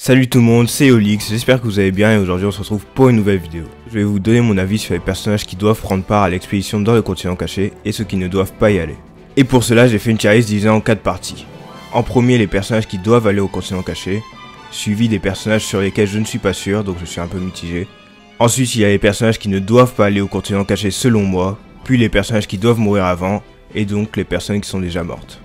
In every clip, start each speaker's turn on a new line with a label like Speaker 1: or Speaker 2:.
Speaker 1: Salut tout le monde, c'est Olix, j'espère que vous allez bien et aujourd'hui on se retrouve pour une nouvelle vidéo. Je vais vous donner mon avis sur les personnages qui doivent prendre part à l'expédition dans le continent caché et ceux qui ne doivent pas y aller. Et pour cela j'ai fait une tier list divisée en 4 parties. En premier les personnages qui doivent aller au continent caché, suivi des personnages sur lesquels je ne suis pas sûr donc je suis un peu mitigé. Ensuite il y a les personnages qui ne doivent pas aller au continent caché selon moi, puis les personnages qui doivent mourir avant et donc les personnes qui sont déjà mortes.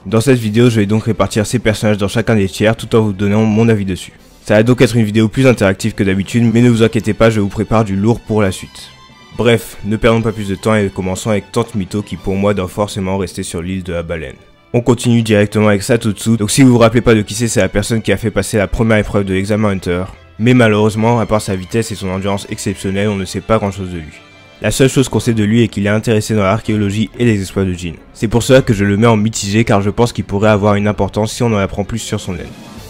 Speaker 1: Dans cette vidéo, je vais donc répartir ces personnages dans chacun des tiers tout en vous donnant mon avis dessus. Ça va donc être une vidéo plus interactive que d'habitude, mais ne vous inquiétez pas, je vous prépare du lourd pour la suite. Bref, ne perdons pas plus de temps et commençons avec Tante Mito qui pour moi doit forcément rester sur l'île de la baleine. On continue directement avec Satotsu, donc si vous vous rappelez pas de qui c'est la personne qui a fait passer la première épreuve de l'examen Hunter. Mais malheureusement, à part sa vitesse et son endurance exceptionnelle, on ne sait pas grand chose de lui. La seule chose qu'on sait de lui est qu'il est intéressé dans l'archéologie et les exploits de Jin. C'est pour cela que je le mets en mitigé car je pense qu'il pourrait avoir une importance si on en apprend plus sur son nen.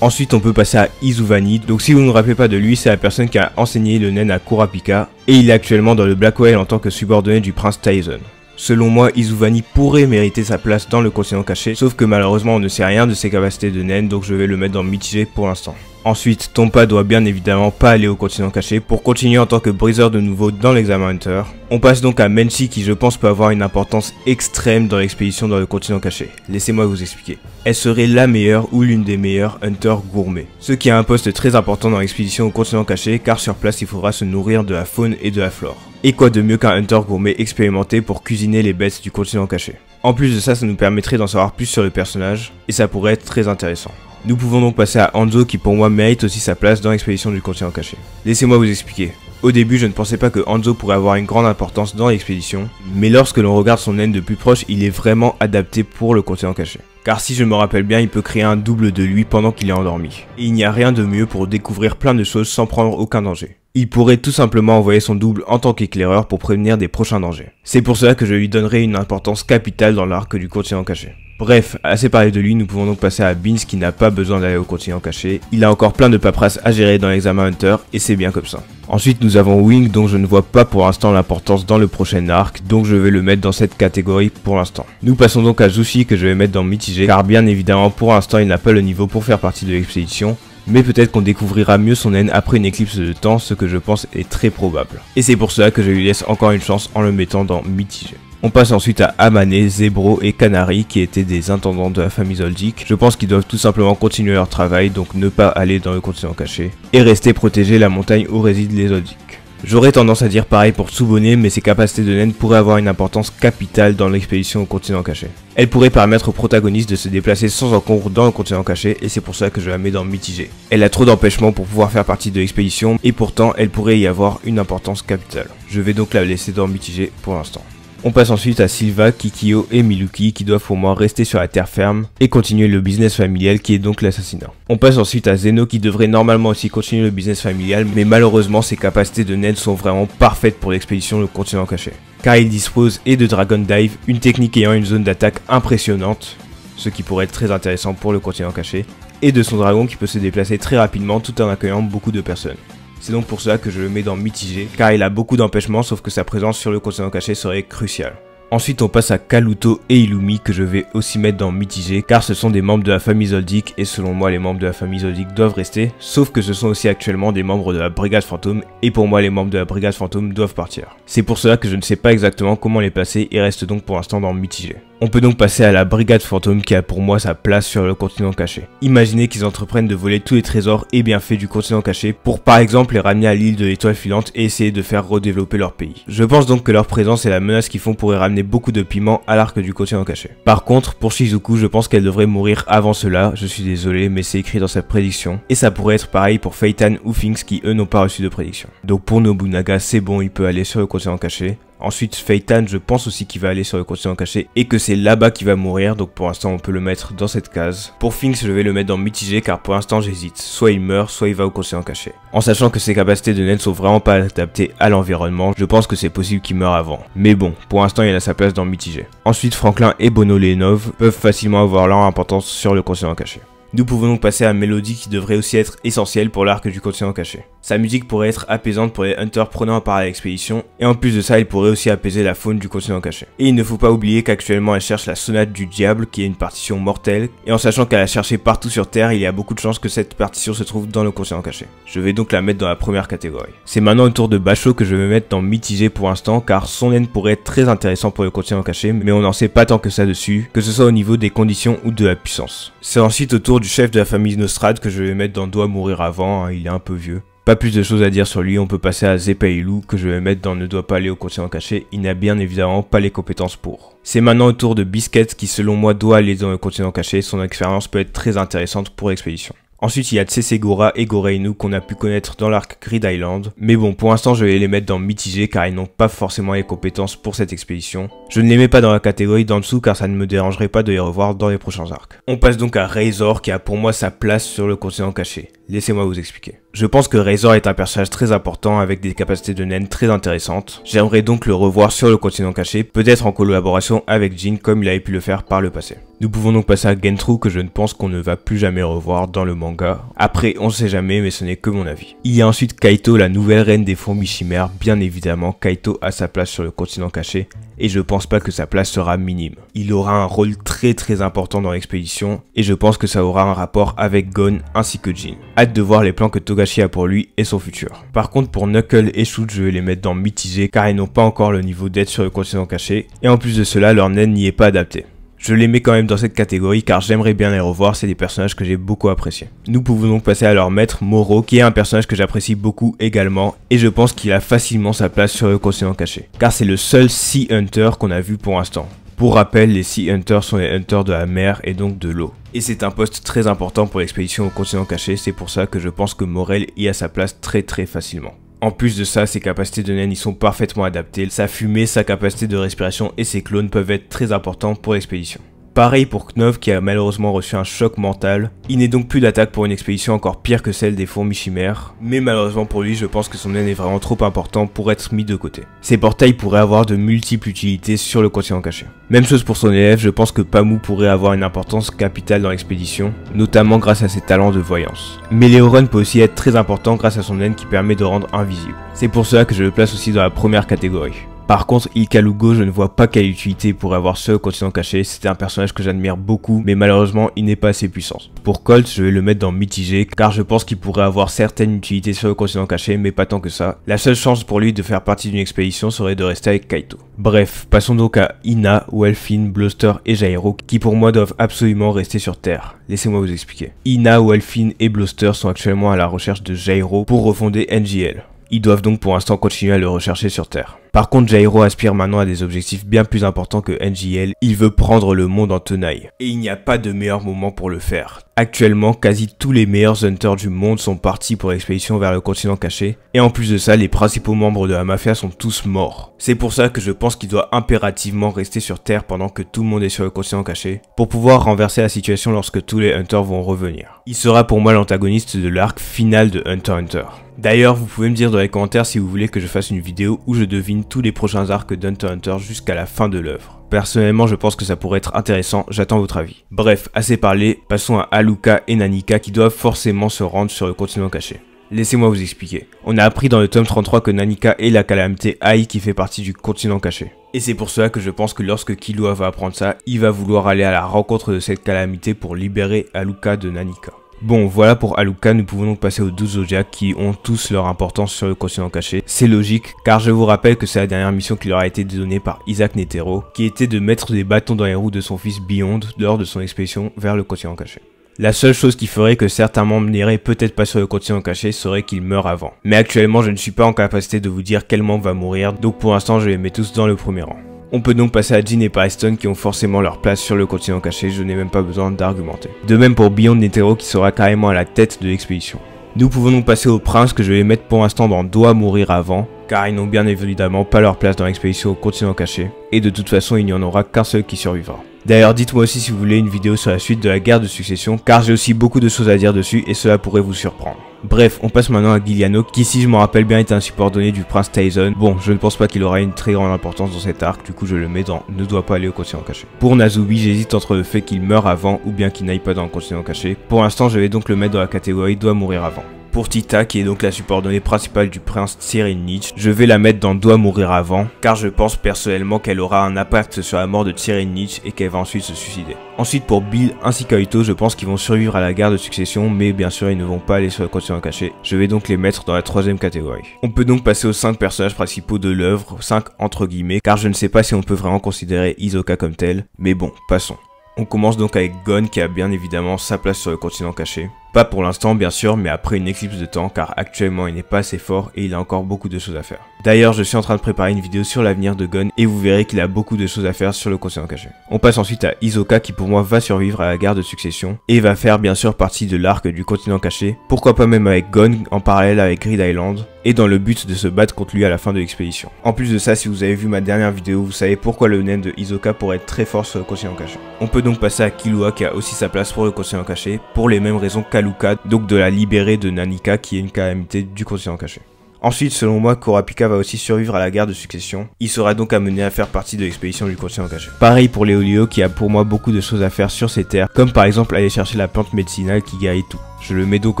Speaker 1: Ensuite on peut passer à Izuvani, donc si vous ne vous rappelez pas de lui, c'est la personne qui a enseigné le nen à Kurapika et il est actuellement dans le Black Whale en tant que subordonné du prince Tyson. Selon moi, Izuvani pourrait mériter sa place dans le continent caché, sauf que malheureusement on ne sait rien de ses capacités de nen donc je vais le mettre dans mitigé pour l'instant. Ensuite, Tompa doit bien évidemment pas aller au continent caché pour continuer en tant que briseur de nouveau dans l'examen Hunter. On passe donc à Menchi qui je pense peut avoir une importance extrême dans l'expédition dans le continent caché. Laissez-moi vous expliquer. Elle serait la meilleure ou l'une des meilleures hunters gourmets. Ce qui a un poste très important dans l'expédition au continent caché car sur place il faudra se nourrir de la faune et de la flore. Et quoi de mieux qu'un hunter gourmet expérimenté pour cuisiner les bêtes du continent caché. En plus de ça, ça nous permettrait d'en savoir plus sur le personnage et ça pourrait être très intéressant. Nous pouvons donc passer à Hanzo qui pour moi mérite aussi sa place dans l'expédition du continent caché. Laissez-moi vous expliquer. Au début je ne pensais pas que Hanzo pourrait avoir une grande importance dans l'expédition, mais lorsque l'on regarde son nen de plus proche, il est vraiment adapté pour le continent caché. Car si je me rappelle bien, il peut créer un double de lui pendant qu'il est endormi. Et il n'y a rien de mieux pour découvrir plein de choses sans prendre aucun danger. Il pourrait tout simplement envoyer son double en tant qu'éclaireur pour prévenir des prochains dangers. C'est pour cela que je lui donnerai une importance capitale dans l'arc du continent caché. Bref, assez parlé de lui, nous pouvons donc passer à Beans qui n'a pas besoin d'aller au continent caché. Il a encore plein de paperasse à gérer dans l'examen Hunter et c'est bien comme ça. Ensuite nous avons Wing dont je ne vois pas pour l'instant l'importance dans le prochain arc, donc je vais le mettre dans cette catégorie pour l'instant. Nous passons donc à Zushi que je vais mettre dans mitigé car bien évidemment pour l'instant il n'a pas le niveau pour faire partie de l'expédition. Mais peut-être qu'on découvrira mieux son nen après une éclipse de temps, ce que je pense est très probable. Et c'est pour cela que je lui laisse encore une chance en le mettant dans mitigé. On passe ensuite à Amane, Zebro et Canary qui étaient des intendants de la famille Zoldyck. Je pense qu'ils doivent tout simplement continuer leur travail, donc ne pas aller dans le continent caché, et rester protéger la montagne où résident les Zoldyck. J'aurais tendance à dire pareil pour Tsubone, mais ses capacités de nen pourraient avoir une importance capitale dans l'expédition au continent caché. Elle pourrait permettre aux protagonistes de se déplacer sans encombre dans le continent caché et c'est pour ça que je la mets dans mitigé. Elle a trop d'empêchements pour pouvoir faire partie de l'expédition et pourtant elle pourrait y avoir une importance capitale. Je vais donc la laisser dans mitigé pour l'instant. On passe ensuite à Silva, Kikyo et Miluki qui doivent pour moi rester sur la terre ferme et continuer le business familial qui est donc l'assassinat. On passe ensuite à Zeno qui devrait normalement aussi continuer le business familial mais malheureusement ses capacités de nen sont vraiment parfaites pour l'expédition au continent caché. Car il dispose et de Dragon Dive, une technique ayant une zone d'attaque impressionnante, ce qui pourrait être très intéressant pour le continent caché, et de son dragon qui peut se déplacer très rapidement tout en accueillant beaucoup de personnes. C'est donc pour cela que je le mets dans mitigé, car il a beaucoup d'empêchements sauf que sa présence sur le continent caché serait cruciale. Ensuite on passe à Kaluto et Illumi que je vais aussi mettre dans mitigé car ce sont des membres de la famille Zoldyck et selon moi les membres de la famille Zoldyck doivent rester, sauf que ce sont aussi actuellement des membres de la brigade fantôme et pour moi les membres de la brigade fantôme doivent partir. C'est pour cela que je ne sais pas exactement comment les placer et reste donc pour l'instant dans mitigé. On peut donc passer à la brigade fantôme qui a pour moi sa place sur le continent caché. Imaginez qu'ils entreprennent de voler tous les trésors et bienfaits du continent caché pour par exemple les ramener à l'île de l'étoile filante et essayer de faire redévelopper leur pays. Je pense donc que leur présence et la menace qu'ils font pourraient ramener beaucoup de piment à l'arc du continent caché. Par contre, pour Shizuku, je pense qu'elle devrait mourir avant cela, je suis désolé mais c'est écrit dans sa prédiction. Et ça pourrait être pareil pour Feitan ou Finks qui eux n'ont pas reçu de prédiction. Donc pour Nobunaga c'est bon, il peut aller sur le continent caché. Ensuite Feitan je pense aussi qu'il va aller sur le continent caché et que c'est là-bas qu'il va mourir donc pour l'instant on peut le mettre dans cette case. Pour Finks je vais le mettre dans mitigé car pour l'instant j'hésite, soit il meurt soit il va au continent caché. En sachant que ses capacités de nen sont vraiment pas adaptées à l'environnement, je pense que c'est possible qu'il meure avant. Mais bon, pour l'instant il a sa place dans mitigé. Ensuite Franklin et Bono Lenov peuvent facilement avoir leur importance sur le continent caché. Nous pouvons donc passer à Mélodie qui devrait aussi être essentielle pour l'arc du continent caché. Sa musique pourrait être apaisante pour les hunters prenant part à l'expédition, et en plus de ça, elle pourrait aussi apaiser la faune du continent caché. Et il ne faut pas oublier qu'actuellement elle cherche la sonate du diable, qui est une partition mortelle, et en sachant qu'elle a cherché partout sur Terre, il y a beaucoup de chances que cette partition se trouve dans le continent caché. Je vais donc la mettre dans la première catégorie. C'est maintenant au tour de Basho que je vais mettre dans mitigé pour l'instant, car son end pourrait être très intéressant pour le continent caché, mais on n'en sait pas tant que ça dessus, que ce soit au niveau des conditions ou de la puissance. C'est ensuite au tour du chef de la famille Nostrad que je vais mettre dans Doit mourir avant, hein, il est un peu vieux. Pas plus de choses à dire sur lui, on peut passer à Zepailou que je vais mettre dans Ne doit pas aller au continent caché, il n'a bien évidemment pas les compétences pour. C'est maintenant au tour de Biscuit qui selon moi doit aller dans le continent caché, son expérience peut être très intéressante pour l'expédition. Ensuite, il y a Tsesegora et Goreinu qu'on a pu connaître dans l'arc Grid Island. Mais bon, pour l'instant, je vais les mettre dans mitigé car ils n'ont pas forcément les compétences pour cette expédition. Je ne les mets pas dans la catégorie d'en dessous car ça ne me dérangerait pas de les revoir dans les prochains arcs. On passe donc à Razor qui a pour moi sa place sur le continent caché. Laissez-moi vous expliquer. Je pense que Razor est un personnage très important avec des capacités de naine très intéressantes. J'aimerais donc le revoir sur le continent caché, peut-être en collaboration avec Jin comme il avait pu le faire par le passé. Nous pouvons donc passer à Gentru que je ne pense qu'on ne va plus jamais revoir dans le manga. Après, on sait jamais mais ce n'est que mon avis. Il y a ensuite Kaito, la nouvelle reine des fourmis chimères. Bien évidemment, Kaito a sa place sur le continent caché et je pense pas que sa place sera minime. Il aura un rôle très important dans l'expédition et je pense que ça aura un rapport avec Gon ainsi que Jin. Hâte de voir les plans que Togashi a pour lui et son futur. Par contre pour Knuckle et Shoot je vais les mettre dans mitigé car ils n'ont pas encore le niveau d'être sur le continent caché et en plus de cela leur naine n'y est pas adapté. Je les mets quand même dans cette catégorie car j'aimerais bien les revoir, c'est des personnages que j'ai beaucoup appréciés. Nous pouvons donc passer à leur maître Moro qui est un personnage que j'apprécie beaucoup également et je pense qu'il a facilement sa place sur le continent caché car c'est le seul Sea Hunter qu'on a vu pour l'instant. Pour rappel, les Sea Hunters sont les hunters de la mer et donc de l'eau. Et c'est un poste très important pour l'expédition au continent caché, c'est pour ça que je pense que Morel y a sa place très facilement. En plus de ça, ses capacités de naine y sont parfaitement adaptées, sa fumée, sa capacité de respiration et ses clones peuvent être très importants pour l'expédition. Pareil pour Knov qui a malheureusement reçu un choc mental, il n'est donc plus d'attaque pour une expédition encore pire que celle des fourmis chimères, mais malheureusement pour lui je pense que son naine est vraiment trop important pour être mis de côté. Ses portails pourraient avoir de multiples utilités sur le continent caché. Même chose pour son élève, je pense que Pamu pourrait avoir une importance capitale dans l'expédition, notamment grâce à ses talents de voyance. Mais Léoron peut aussi être très important grâce à son naine qui permet de rendre invisible. C'est pour cela que je le place aussi dans la première catégorie. Par contre, Ikalugo, je ne vois pas quelle utilité il pourrait avoir sur le continent caché, c'était un personnage que j'admire beaucoup, mais malheureusement, il n'est pas assez puissant. Pour Colt, je vais le mettre dans mitigé, car je pense qu'il pourrait avoir certaines utilités sur le continent caché, mais pas tant que ça. La seule chance pour lui de faire partie d'une expédition serait de rester avec Kaito. Bref, passons donc à Ina, Welfin, Bluster et Jairo, qui pour moi doivent absolument rester sur Terre. Laissez-moi vous expliquer. Ina, Welfin et Bluster sont actuellement à la recherche de Jairo pour refonder NGL. Ils doivent donc pour l'instant continuer à le rechercher sur Terre. Par contre, Jairo aspire maintenant à des objectifs bien plus importants que NGL, il veut prendre le monde en tenaille. Et il n'y a pas de meilleur moment pour le faire. Actuellement, quasi tous les meilleurs hunters du monde sont partis pour l'expédition vers le continent caché, et en plus de ça, les principaux membres de la mafia sont tous morts. C'est pour ça que je pense qu'il doit impérativement rester sur Terre pendant que tout le monde est sur le continent caché, pour pouvoir renverser la situation lorsque tous les hunters vont revenir. Il sera pour moi l'antagoniste de l'arc final de Hunter x Hunter. D'ailleurs, vous pouvez me dire dans les commentaires si vous voulez que je fasse une vidéo où je devine tous les prochains arcs d'Hunter x Hunter jusqu'à la fin de l'œuvre. Personnellement, je pense que ça pourrait être intéressant, j'attends votre avis. Bref, assez parlé, passons à Haluka et Nanika qui doivent forcément se rendre sur le continent caché. Laissez-moi vous expliquer. On a appris dans le tome 33 que Nanika est la calamité Ai qui fait partie du continent caché. Et c'est pour cela que je pense que lorsque Killua va apprendre ça, il va vouloir aller à la rencontre de cette calamité pour libérer Haluka de Nanika. Bon, voilà pour Haluka, nous pouvons donc passer aux 12 Zodiacs qui ont tous leur importance sur le continent caché. C'est logique, car je vous rappelle que c'est la dernière mission qui leur a été donnée par Isaac Netero, qui était de mettre des bâtons dans les roues de son fils Beyond lors de son expédition vers le continent caché. La seule chose qui ferait que certains membres n'iraient peut-être pas sur le continent caché serait qu'ils meurent avant. Mais actuellement, je ne suis pas en capacité de vous dire quel membre va mourir, donc pour l'instant, je les mets tous dans le premier rang. On peut donc passer à Jin et Pariston qui ont forcément leur place sur le continent caché, je n'ai même pas besoin d'argumenter. De même pour Beyond Netero qui sera carrément à la tête de l'expédition. Nous pouvons donc passer aux princes que je vais mettre pour l'instant dans Doit mourir avant, car ils n'ont bien évidemment pas leur place dans l'expédition au continent caché, et de toute façon il n'y en aura qu'un seul qui survivra. D'ailleurs, dites-moi aussi si vous voulez une vidéo sur la suite de la guerre de succession, car j'ai aussi beaucoup de choses à dire dessus et cela pourrait vous surprendre. Bref, on passe maintenant à Giuliano, qui si je me rappelle bien est un subordonné du prince Tyson. Bon, je ne pense pas qu'il aura une très grande importance dans cet arc, du coup je le mets dans ne doit pas aller au continent caché. Pour Nasubi, j'hésite entre le fait qu'il meure avant ou bien qu'il n'aille pas dans le continent caché. Pour l'instant, je vais donc le mettre dans la catégorie doit mourir avant. Pour Tita, qui est donc la subordonnée principale du prince Cyrenich, je vais la mettre dans doit mourir avant, car je pense personnellement qu'elle aura un impact sur la mort de Cyrenich et qu'elle va ensuite se suicider. Ensuite pour Bill ainsi qu'Aito, je pense qu'ils vont survivre à la guerre de succession, mais bien sûr ils ne vont pas aller sur le continent caché. Je vais donc les mettre dans la troisième catégorie. On peut donc passer aux 5 personnages principaux de l'œuvre, 5 entre guillemets, car je ne sais pas si on peut vraiment considérer Hisoka comme tel, mais bon, passons. On commence donc avec Gon qui a bien évidemment sa place sur le continent caché. Pas pour l'instant bien sûr, mais après une éclipse de temps, car actuellement il n'est pas assez fort et il a encore beaucoup de choses à faire. D'ailleurs, je suis en train de préparer une vidéo sur l'avenir de Gon et vous verrez qu'il a beaucoup de choses à faire sur le continent caché. On passe ensuite à Hisoka qui pour moi va survivre à la guerre de succession et va faire bien sûr partie de l'arc du continent caché, pourquoi pas même avec Gon en parallèle avec Grid Island, et dans le but de se battre contre lui à la fin de l'expédition. En plus de ça, si vous avez vu ma dernière vidéo, vous savez pourquoi le naine de Hisoka pourrait être très fort sur le continent caché. On peut donc passer à Killua qui a aussi sa place pour le continent caché, pour les mêmes raisons qu'Aluka, donc de la libérer de Nanika qui est une calamité du continent caché. Ensuite, selon moi, Kurapika va aussi survivre à la guerre de succession. Il sera donc amené à faire partie de l'expédition du continent caché. Pareil pour Léolio qui a pour moi beaucoup de choses à faire sur ces terres, comme par exemple aller chercher la plante médicinale qui guérit tout. Je le mets donc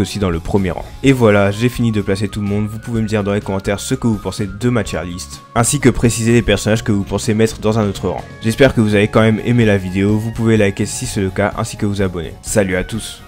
Speaker 1: aussi dans le premier rang. Et voilà, j'ai fini de placer tout le monde. Vous pouvez me dire dans les commentaires ce que vous pensez de ma tier list, ainsi que préciser les personnages que vous pensez mettre dans un autre rang. J'espère que vous avez quand même aimé la vidéo. Vous pouvez liker si c'est le cas, ainsi que vous abonner. Salut à tous!